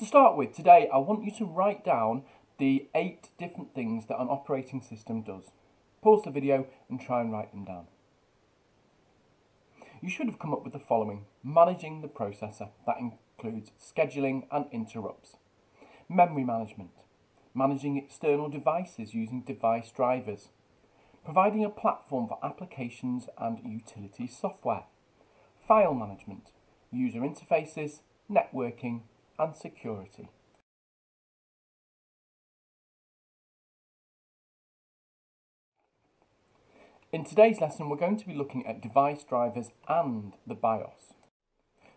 To start with, today I want you to write down the 8 different things that an operating system does. Pause the video and try and write them down. You should have come up with the following: managing the processor, that includes scheduling and interrupts. Memory management, managing external devices using device drivers. Providing a platform for applications and utility software. File management, user interfaces, networking and security. In today's lesson, we're going to be looking at device drivers and the BIOS.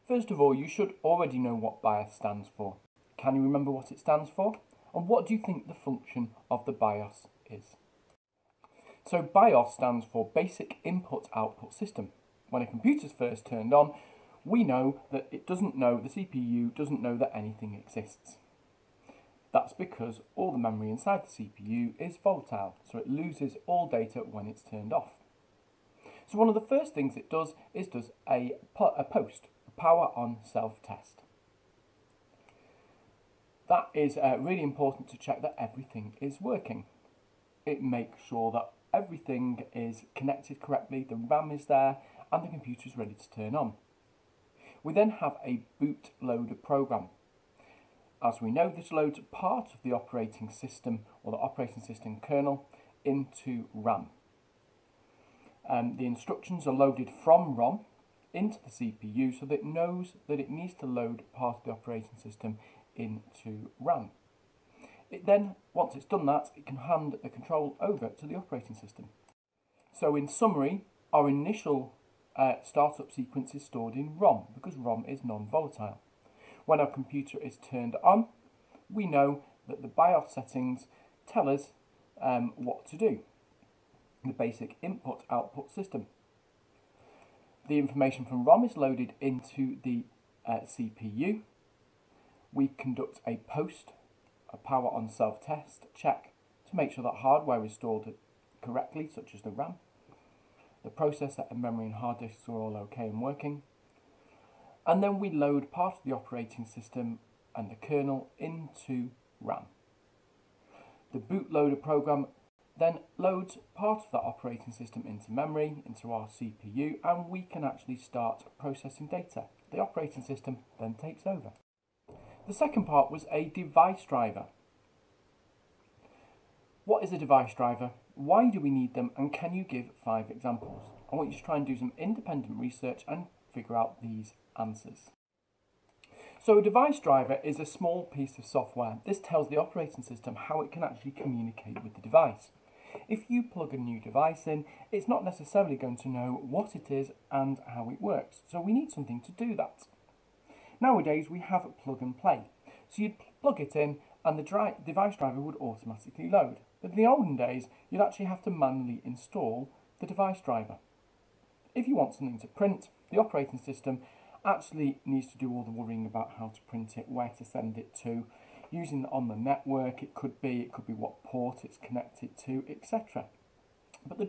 First of all, you should already know what BIOS stands for. Can you remember what it stands for? And what do you think the function of the BIOS is? So BIOS stands for Basic Input-Output System. When a computer's first turned on, we know that the CPU doesn't know that anything exists. That's because all the memory inside the CPU is volatile, so it loses all data when it's turned off. So one of the first things it does is a POST, a power on self-test. That is really important to check that everything is working. It makes sure that everything is connected correctly, the RAM is there, and the computer is ready to turn on. We then have a bootloader program. As we know, this loads part of the operating system or the operating system kernel into RAM. The instructions are loaded from ROM into the CPU so that it knows that it needs to load part of the operating system into RAM. It then, once it's done that, it can hand the control over to the operating system. So in summary, our initial startup sequence is stored in ROM because ROM is non-volatile. When our computer is turned on, we know that the BIOS settings tell us what to do. The basic input-output system. The information from ROM is loaded into the CPU. We conduct a POST, a power on self-test check, to make sure that hardware is stored correctly, such as the RAM. The processor and memory and hard disks are all okay and working. And then we load part of the operating system and the kernel into RAM. The bootloader program then loads part of that operating system into memory, into our CPU, and we can actually start processing data. The operating system then takes over. The second part was a device driver. What is a device driver? Why do we need them? And can you give 5 examples? I want you to try and do some independent research and figure out these answers. So a device driver is a small piece of software. This tells the operating system how it can actually communicate with the device. If you plug a new device in, it's not necessarily going to know what it is and how it works. So we need something to do that. Nowadays we have plug and play. So you'd plug it in and the device driver would automatically load. But in the olden days, you'd actually have to manually install the device driver. If you want something to print, the operating system actually needs to do all the worrying about how to print it, where to send it to, using it on the network. It could be what port it's connected to, etc. But the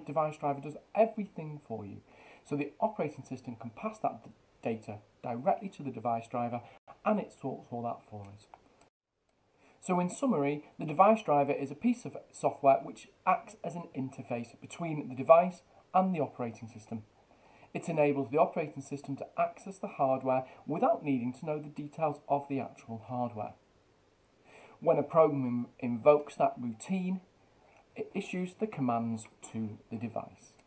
device driver does everything for you. So the operating system can pass that data directly to the device driver and it sorts all that for us. So in summary, the device driver is a piece of software which acts as an interface between the device and the operating system. It enables the operating system to access the hardware without needing to know the details of the actual hardware. When a program invokes that routine, it issues the commands to the device.